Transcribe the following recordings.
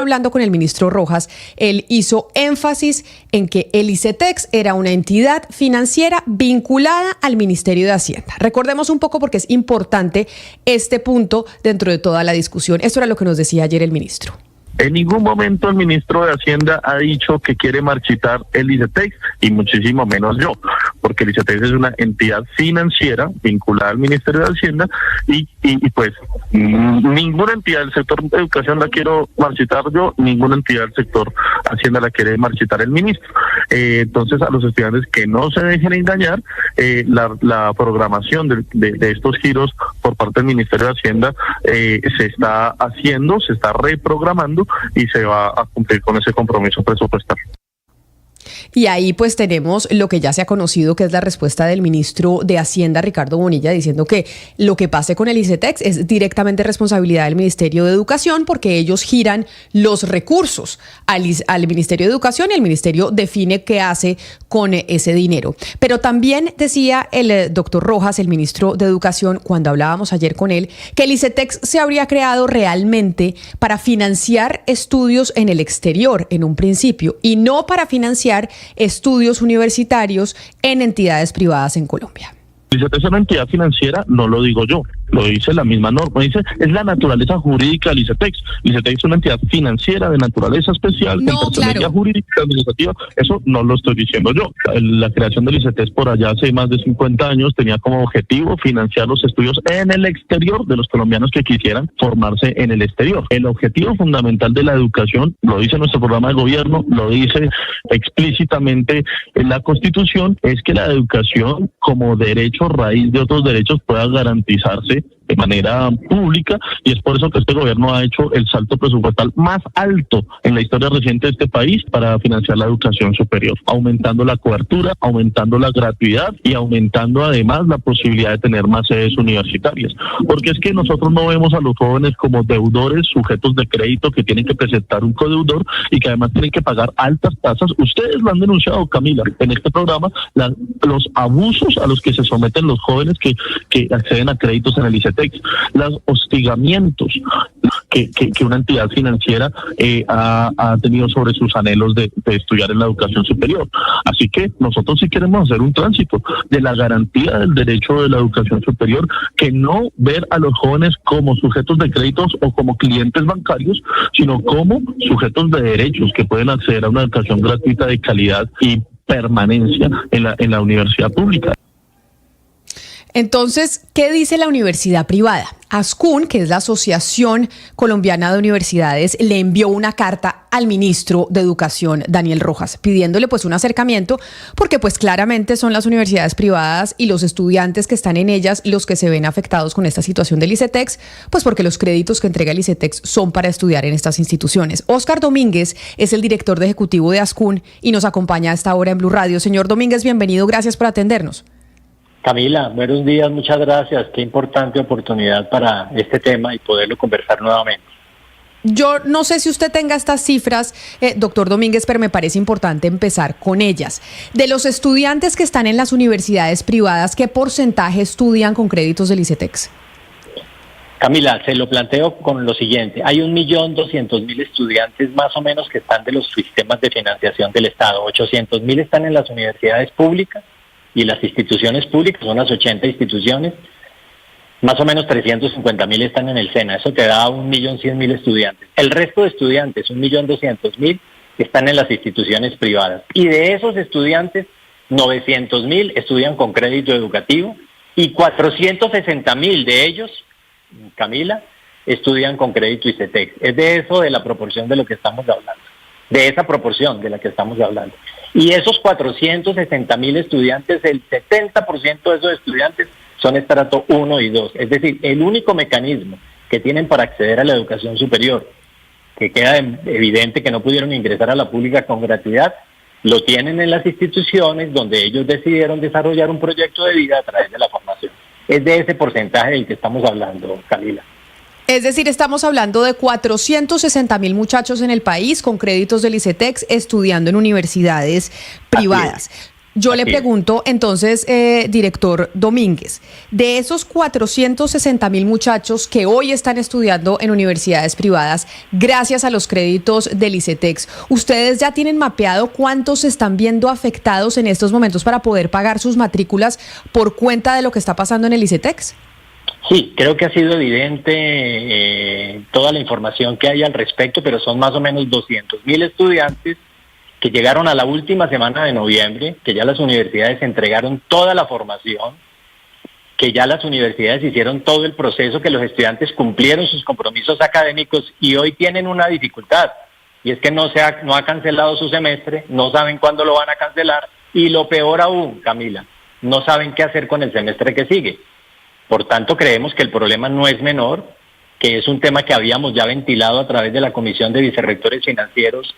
Hablando con el ministro Rojas, él hizo énfasis en que el ICETEX era una entidad financiera vinculada al Ministerio de Hacienda. Recordemos un poco porque es importante este punto dentro de toda la discusión. Esto era lo que nos decía ayer el ministro. En ningún momento el ministro de Hacienda ha dicho que quiere marchitar el ICETEX, y muchísimo menos yo, porque el ICETEX es una entidad financiera vinculada al Ministerio de Hacienda y pues ninguna entidad del sector de educación la quiero marchitar yo, ninguna entidad del sector Hacienda la quiere marchitar el ministro. Entonces, a los estudiantes que no se dejen engañar, la programación de estos giros por parte del Ministerio de Hacienda se está haciendo, se está reprogramando y se va a cumplir con ese compromiso presupuestal. Y ahí pues tenemos lo que ya se ha conocido, que es la respuesta del ministro de Hacienda, Ricardo Bonilla, diciendo que lo que pase con el ICETEX es directamente responsabilidad del Ministerio de Educación porque ellos giran los recursos al Ministerio de Educación y el Ministerio define qué hace con ese dinero. Pero también decía el doctor Rojas, el ministro de Educación, cuando hablábamos ayer con él, que el ICETEX se habría creado realmente para financiar estudios en el exterior en un principio y no para financiar estudios universitarios en entidades privadas en Colombia. El ICETEX es una entidad financiera, no lo digo yo, lo dice la misma norma, dice, es la naturaleza jurídica del ICETEX. El ICETEX es una entidad financiera de naturaleza especial, con personería jurídica, administrativa, eso no lo estoy diciendo yo. La creación del ICETEX por allá hace más de 50 años tenía como objetivo financiar los estudios en el exterior de los colombianos que quisieran formarse en el exterior. El objetivo fundamental de la educación, lo dice nuestro programa de gobierno, lo dice explícitamente en la Constitución, es que la educación como derecho raíz de otros derechos pueda garantizarse de manera pública, y es por eso que este gobierno ha hecho el salto presupuestal más alto en la historia reciente de este país para financiar la educación superior, aumentando la cobertura, aumentando la gratuidad y aumentando además la posibilidad de tener más sedes universitarias. Porque es que nosotros no vemos a los jóvenes como deudores, sujetos de crédito que tienen que presentar un codeudor y que además tienen que pagar altas tasas. Ustedes lo han denunciado, Camila, en este programa, los abusos a los que se someten los jóvenes que acceden a créditos en el ICETEX, los hostigamientos que una entidad financiera ha tenido sobre sus anhelos de estudiar en la educación superior. Así que nosotros sí queremos hacer un tránsito de la garantía del derecho de la educación superior, que no ver a los jóvenes como sujetos de créditos o como clientes bancarios, sino como sujetos de derechos que pueden acceder a una educación gratuita de calidad y permanencia en la universidad pública. Entonces, ¿qué dice la universidad privada? ASCUN, que es la Asociación Colombiana de Universidades, le envió una carta al ministro de Educación, Daniel Rojas, pidiéndole pues un acercamiento, porque pues claramente son las universidades privadas y los estudiantes que están en ellas los que se ven afectados con esta situación del ICETEX, pues porque los créditos que entrega el ICETEX son para estudiar en estas instituciones. Óscar Domínguez es el director ejecutivo de ASCUN y nos acompaña a esta hora en Blue Radio. Señor Domínguez, bienvenido, gracias por atendernos. Camila, buenos días, muchas gracias. Qué importante oportunidad para este tema y poderlo conversar nuevamente. Yo no sé si usted tenga estas cifras, doctor Domínguez, pero me parece importante empezar con ellas. De los estudiantes que están en las universidades privadas, ¿qué porcentaje estudian con créditos del ICETEX? Camila, se lo planteo con lo siguiente. Hay 1.200.000 estudiantes más o menos que están de los sistemas de financiación del Estado. 800.000 están en las universidades públicas y las instituciones públicas, son las 80 instituciones, más o menos 350.000 están en el SENA, eso te da 1.100.000 estudiantes. El resto de estudiantes, 1.200.000, están en las instituciones privadas. Y de esos estudiantes, 900.000 estudian con crédito educativo y 460.000 de ellos, Camila, estudian con crédito ICETEX. Es de eso, de la proporción de lo que estamos hablando. De esa proporción de la que estamos hablando. Y esos 460.000 estudiantes, el 70% de esos estudiantes son estrato 1 y 2. Es decir, el único mecanismo que tienen para acceder a la educación superior, que queda evidente que no pudieron ingresar a la pública con gratuidad, lo tienen en las instituciones donde ellos decidieron desarrollar un proyecto de vida a través de la formación. Es de ese porcentaje del que estamos hablando, Camila. Es decir, estamos hablando de 460.000 muchachos en el país con créditos del ICETEX estudiando en universidades privadas. Yo le pregunto entonces, director Domínguez, de esos 460.000 muchachos que hoy están estudiando en universidades privadas, gracias a los créditos del ICETEX, ¿ustedes ya tienen mapeado cuántos se están viendo afectados en estos momentos para poder pagar sus matrículas por cuenta de lo que está pasando en el ICETEX? Sí, creo que ha sido evidente toda la información que hay al respecto, pero son más o menos 200.000 estudiantes que llegaron a la última semana de noviembre, que ya las universidades entregaron toda la formación, que ya las universidades hicieron todo el proceso, que los estudiantes cumplieron sus compromisos académicos y hoy tienen una dificultad, y es que no ha cancelado su semestre, no saben cuándo lo van a cancelar, y lo peor aún, Camila, no saben qué hacer con el semestre que sigue. Por tanto, creemos que el problema no es menor, que es un tema que habíamos ya ventilado a través de la Comisión de Vicerrectores Financieros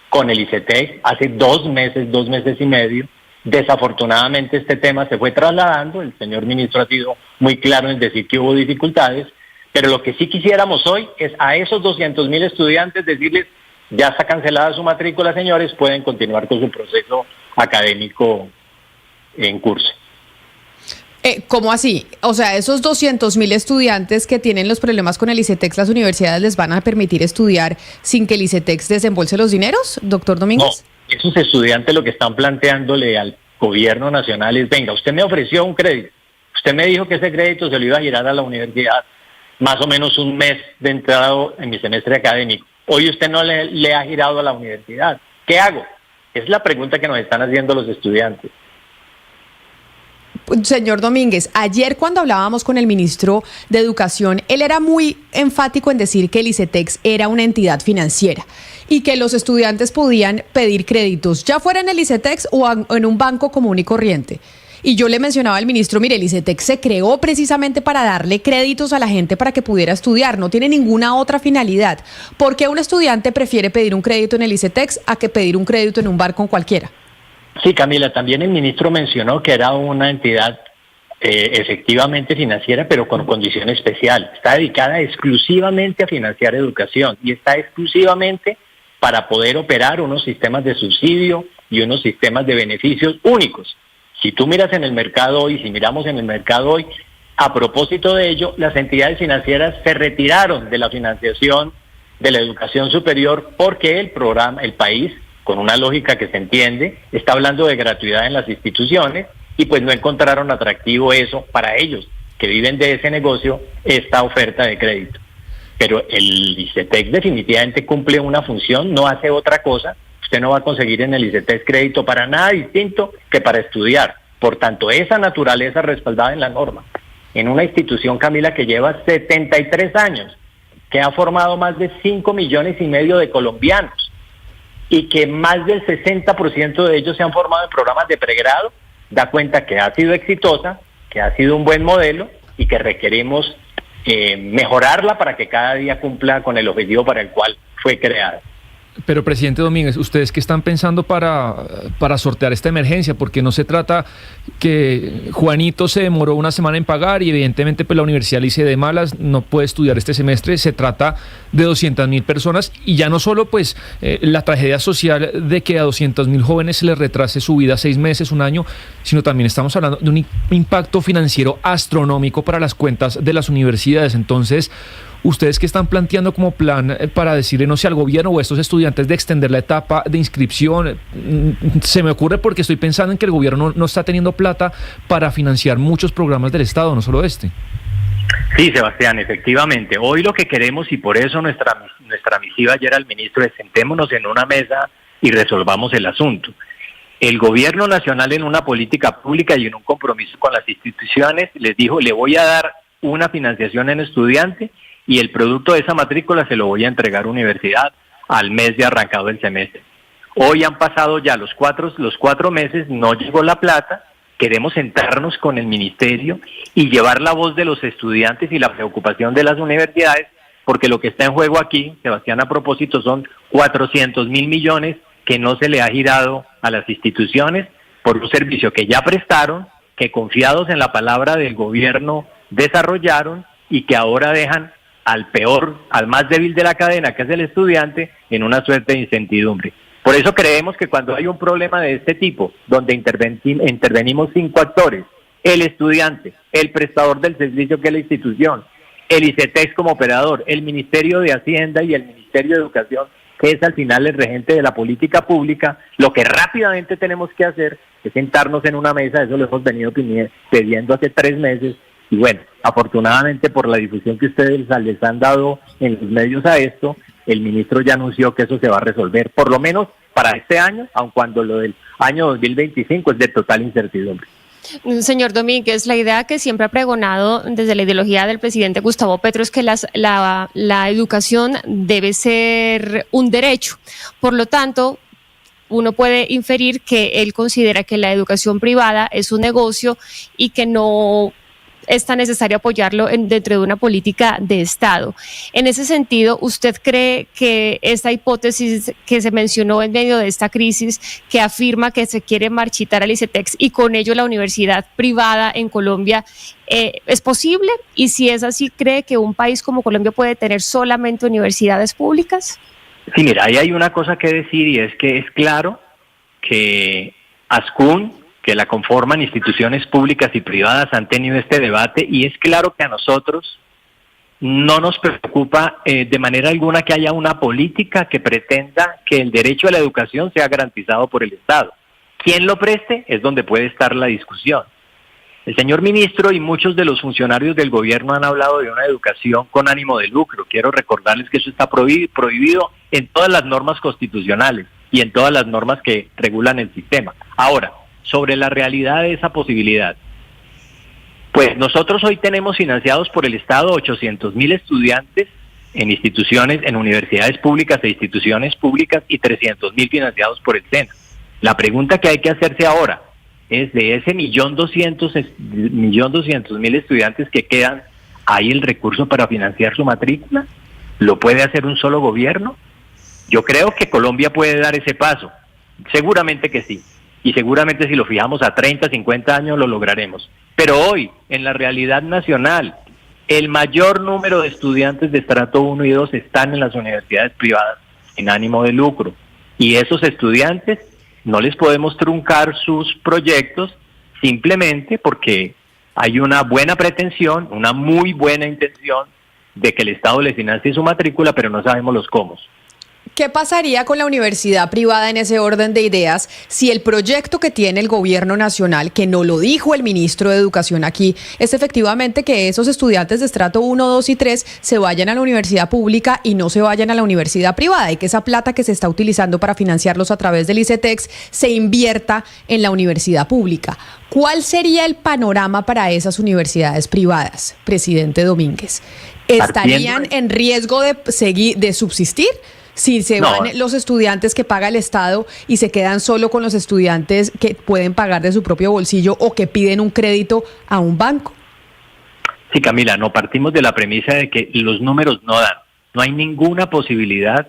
con el ICETEX hace 2 meses y medio. Desafortunadamente este tema se fue trasladando, el señor ministro ha sido muy claro en decir que hubo dificultades, pero lo que sí quisiéramos hoy es a esos 200.000 estudiantes decirles, ya está cancelada su matrícula, señores, pueden continuar con su proceso académico en curso. ¿Cómo así? O sea, esos 200.000 estudiantes que tienen los problemas con el ICETEX, ¿las universidades les van a permitir estudiar sin que el ICETEX desembolse los dineros, doctor Domínguez? No, esos estudiantes lo que están planteándole al gobierno nacional es, venga, usted me ofreció un crédito, usted me dijo que ese crédito se lo iba a girar a la universidad más o menos un mes de entrado en mi semestre académico. Hoy usted no le ha girado a la universidad. ¿Qué hago? Es la pregunta que nos están haciendo los estudiantes. Señor Domínguez, ayer cuando hablábamos con el ministro de Educación, él era muy enfático en decir que el ICETEX era una entidad financiera y que los estudiantes podían pedir créditos, ya fuera en el ICETEX o en un banco común y corriente. Y yo le mencionaba al ministro, mire, el ICETEX se creó precisamente para darle créditos a la gente para que pudiera estudiar, no tiene ninguna otra finalidad. ¿Por qué un estudiante prefiere pedir un crédito en el ICETEX a que pedir un crédito en un banco cualquiera? Sí, Camila, también el ministro mencionó que era una entidad efectivamente financiera, pero con condición especial. Está dedicada exclusivamente a financiar educación y está exclusivamente para poder operar unos sistemas de subsidio y unos sistemas de beneficios únicos. Si tú miras en el mercado hoy, si miramos en el mercado hoy, a propósito de ello, las entidades financieras se retiraron de la financiación de la educación superior porque el país, con una lógica que se entiende, está hablando de gratuidad en las instituciones y pues no encontraron atractivo eso para ellos, que viven de ese negocio, esta oferta de crédito. Pero el ICETEX definitivamente cumple una función, no hace otra cosa. Usted no va a conseguir en el ICETEX crédito para nada distinto que para estudiar. Por tanto, esa naturaleza respaldada en la norma, en una institución, Camila, que lleva 73 años, que ha formado más de 5,5 millones de colombianos, y que más del 60% de ellos se han formado en programas de pregrado, da cuenta que ha sido exitosa, que ha sido un buen modelo y que requerimos mejorarla para que cada día cumpla con el objetivo para el cual fue creada. Pero, presidente Domínguez, ¿ustedes qué están pensando para sortear esta emergencia? Porque no se trata que Juanito se demoró una semana en pagar y evidentemente pues la universidad le dice de malas, no puede estudiar este semestre. Se trata de 200.000 personas y ya no solo pues la tragedia social de que a 200.000 jóvenes se les retrase su vida 6 meses, un año, sino también estamos hablando de un impacto financiero astronómico para las cuentas de las universidades. Entonces, ¿ustedes qué están planteando como plan para decirle, no sé, al gobierno o a estos estudiantes de extender la etapa de inscripción? Se me ocurre porque estoy pensando en que el gobierno no está teniendo plata para financiar muchos programas del Estado, no solo este. Sí, Sebastián, efectivamente. Hoy lo que queremos, y por eso nuestra misiva ayer al ministro, es sentémonos en una mesa y resolvamos el asunto. El gobierno nacional, en una política pública y en un compromiso con las instituciones, les dijo, le voy a dar una financiación en estudiante y el producto de esa matrícula se lo voy a entregar a universidad al mes de arrancado el semestre. Hoy han pasado ya los cuatro meses, no llegó la plata. Queremos sentarnos con el ministerio y llevar la voz de los estudiantes y la preocupación de las universidades, porque lo que está en juego aquí, Sebastián, a propósito, son 400.000 millones que no se le ha girado a las instituciones por un servicio que ya prestaron, que confiados en la palabra del gobierno desarrollaron y que ahora dejan al más débil de la cadena, que es el estudiante, en una suerte de incertidumbre. Por eso creemos que cuando hay un problema de este tipo, donde intervenimos 5 actores, el estudiante, el prestador del servicio que es la institución, el ICETEX como operador, el Ministerio de Hacienda y el Ministerio de Educación, que es al final el regente de la política pública, lo que rápidamente tenemos que hacer es sentarnos en una mesa. Eso lo hemos venido pidiendo hace 3 meses, y bueno, afortunadamente por la difusión que ustedes les han dado en los medios a esto, el ministro ya anunció que eso se va a resolver, por lo menos para este año, aun cuando lo del año 2025 es de total incertidumbre. Señor Domínguez, la idea que siempre ha pregonado desde la ideología del presidente Gustavo Petro es que la educación debe ser un derecho. Por lo tanto, uno puede inferir que él considera que la educación privada es un negocio y que no es tan necesario apoyarlo dentro de una política de Estado. En ese sentido, ¿usted cree que esta hipótesis que se mencionó en medio de esta crisis, que afirma que se quiere marchitar al ICETEX y con ello la universidad privada en Colombia, es posible? Y si es así, ¿cree que un país como Colombia puede tener solamente universidades públicas? Sí, mira, ahí hay una cosa que decir, y es que es claro que ASCUN, que la conforman instituciones públicas y privadas, han tenido este debate, y es claro que a nosotros no nos preocupa de manera alguna que haya una política que pretenda que el derecho a la educación sea garantizado por el Estado. Quien lo preste es donde puede estar la discusión. El señor ministro y muchos de los funcionarios del gobierno han hablado de una educación con ánimo de lucro. Quiero recordarles que eso está prohibido en todas las normas constitucionales y en todas las normas que regulan el sistema. Ahora, sobre la realidad de esa posibilidad, pues nosotros hoy tenemos financiados por el Estado 800.000 estudiantes en instituciones, en universidades públicas e instituciones públicas, y 300.000 financiados por el SENA. La pregunta que hay que hacerse ahora es, de ese 1.200.000 estudiantes que quedan, ¿hay el recurso para financiar su matrícula? ¿Lo puede hacer un solo gobierno? Yo creo que Colombia puede dar ese paso, seguramente que sí. Y seguramente si lo fijamos a 30, 50 años lo lograremos. Pero hoy, en la realidad nacional, el mayor número de estudiantes de estrato 1 y 2 están en las universidades privadas, sin ánimo de lucro. Y esos estudiantes no les podemos truncar sus proyectos simplemente porque hay una buena pretensión, una muy buena intención de que el Estado les financie su matrícula, pero no sabemos los cómo. ¿Qué pasaría con la universidad privada en ese orden de ideas si el proyecto que tiene el gobierno nacional, que no lo dijo el ministro de Educación aquí, es efectivamente que esos estudiantes de estrato 1, 2 y 3 se vayan a la universidad pública y no se vayan a la universidad privada, y que esa plata que se está utilizando para financiarlos a través del ICETEX se invierta en la universidad pública? ¿Cuál sería el panorama para esas universidades privadas, presidente Domínguez? ¿Estarían en riesgo de subsistir si se van los estudiantes que paga el Estado y se quedan solo con los estudiantes que pueden pagar de su propio bolsillo o que piden un crédito a un banco? Sí, Camila, no partimos de la premisa de que los números no dan. No hay ninguna posibilidad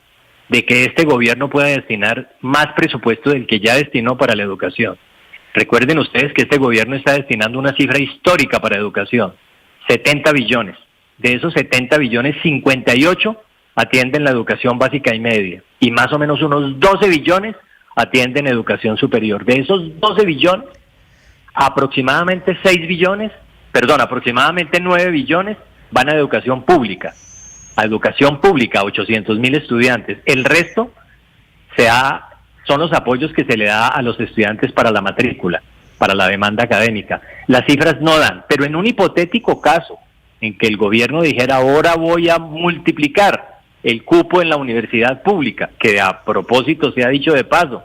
de que este gobierno pueda destinar más presupuesto del que ya destinó para la educación. Recuerden ustedes que este gobierno está destinando una cifra histórica para educación, 70 billones. De esos 70 billones, 58 atienden la educación básica y media, y más o menos unos 12 billones atienden educación superior. De esos 12 billones, aproximadamente 9 billones van a educación pública. A educación pública, 800.000 estudiantes. El resto son los apoyos que se le da a los estudiantes para la matrícula, para la demanda académica. Las cifras no dan, pero en un hipotético caso en que el gobierno dijera, ahora voy a multiplicar el cupo en la universidad pública, que a propósito se ha dicho de paso,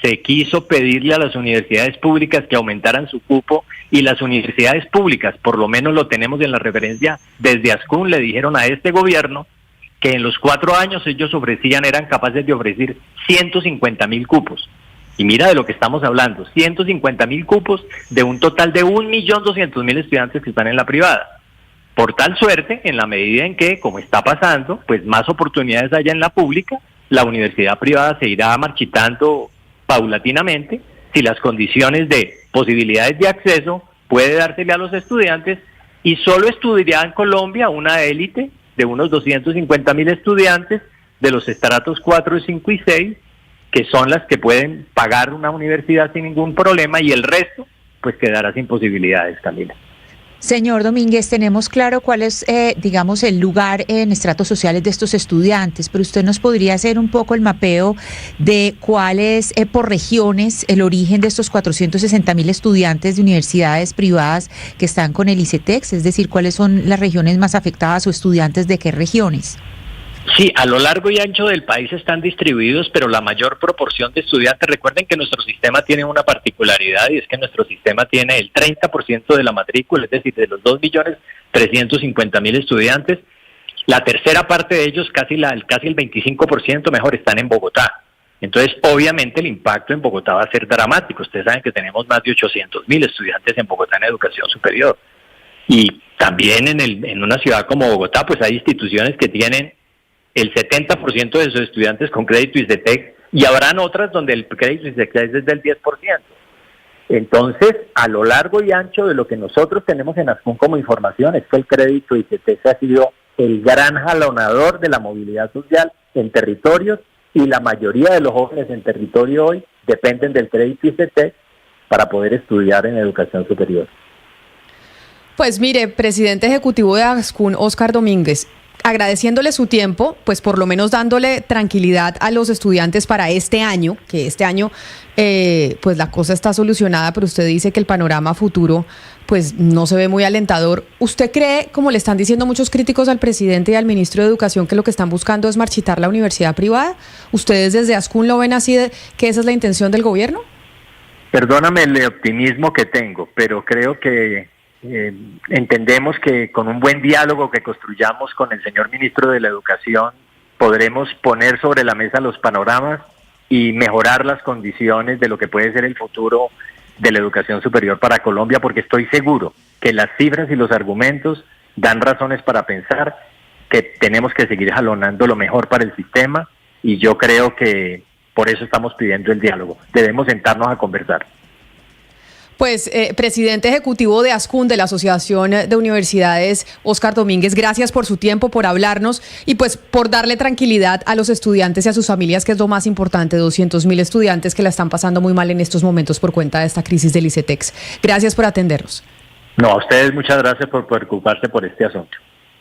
se quiso pedirle a las universidades públicas que aumentaran su cupo, y las universidades públicas, por lo menos lo tenemos en la referencia desde ASCUN, le dijeron a este gobierno que en los 4 años ellos eran capaces de ofrecer 150.000 cupos. Y mira de lo que estamos hablando, 150.000 cupos de un total de 1.200.000 estudiantes que están en la privada. Por tal suerte, en la medida en que, como está pasando, pues más oportunidades haya en la pública, la universidad privada se irá marchitando paulatinamente, si las condiciones de posibilidades de acceso puede dársele a los estudiantes, y solo estudiará en Colombia una élite de unos 250.000 estudiantes de los estratos 4, 5 y 6, que son las que pueden pagar una universidad sin ningún problema, y el resto pues quedará sin posibilidades, Camila. Señor Domínguez, tenemos claro cuál es, digamos, el lugar en estratos sociales de estos estudiantes, pero usted nos podría hacer un poco el mapeo de cuál es, por regiones, el origen de estos 460.000 estudiantes de universidades privadas que están con el ICETEX, es decir, cuáles son las regiones más afectadas o estudiantes de qué regiones. Sí, a lo largo y ancho del país están distribuidos, pero la mayor proporción de estudiantes, recuerden que nuestro sistema tiene una particularidad, y es que nuestro sistema tiene el 30% de la matrícula, es decir, de los 2.350.000 estudiantes, la tercera parte de ellos, casi el 25% mejor, están en Bogotá. Entonces, obviamente el impacto en Bogotá va a ser dramático. Ustedes saben que tenemos más de 800.000 estudiantes en Bogotá en educación superior. Y también en una ciudad como Bogotá, pues hay instituciones que tienen el 70% de sus estudiantes con crédito ICETEX, y habrán otras donde el crédito ICETEX es del 10%. Entonces, a lo largo y ancho de lo que nosotros tenemos en ASCUN como información, es que el crédito ICETEX ha sido el gran jalonador de la movilidad social en territorios, y la mayoría de los jóvenes en territorio hoy dependen del crédito ICETEX para poder estudiar en educación superior. Pues mire, presidente ejecutivo de ASCUN, Óscar Domínguez, agradeciéndole su tiempo, pues por lo menos dándole tranquilidad a los estudiantes para este año, que este año pues la cosa está solucionada, pero usted dice que el panorama futuro pues no se ve muy alentador. ¿Usted cree, como le están diciendo muchos críticos al presidente y al ministro de Educación, que lo que están buscando es marchitar la universidad privada? ¿Ustedes desde ASCUN lo ven así, que esa es la intención del gobierno? Perdóname el optimismo que tengo, pero creo que entendemos que con un buen diálogo que construyamos con el señor ministro de la Educación podremos poner sobre la mesa los panoramas y mejorar las condiciones de lo que puede ser el futuro de la educación superior para Colombia, porque estoy seguro que las cifras y los argumentos dan razones para pensar que tenemos que seguir jalonando lo mejor para el sistema, y yo creo que por eso estamos pidiendo el diálogo. Debemos sentarnos a conversar. Pues, presidente ejecutivo de ASCUN, de la Asociación de Universidades, Óscar Domínguez, gracias por su tiempo, por hablarnos y pues por darle tranquilidad a los estudiantes y a sus familias, que es lo más importante, 200.000 estudiantes que la están pasando muy mal en estos momentos por cuenta de esta crisis del ICETEX. Gracias por atendernos. No, a ustedes muchas gracias por preocuparse por este asunto.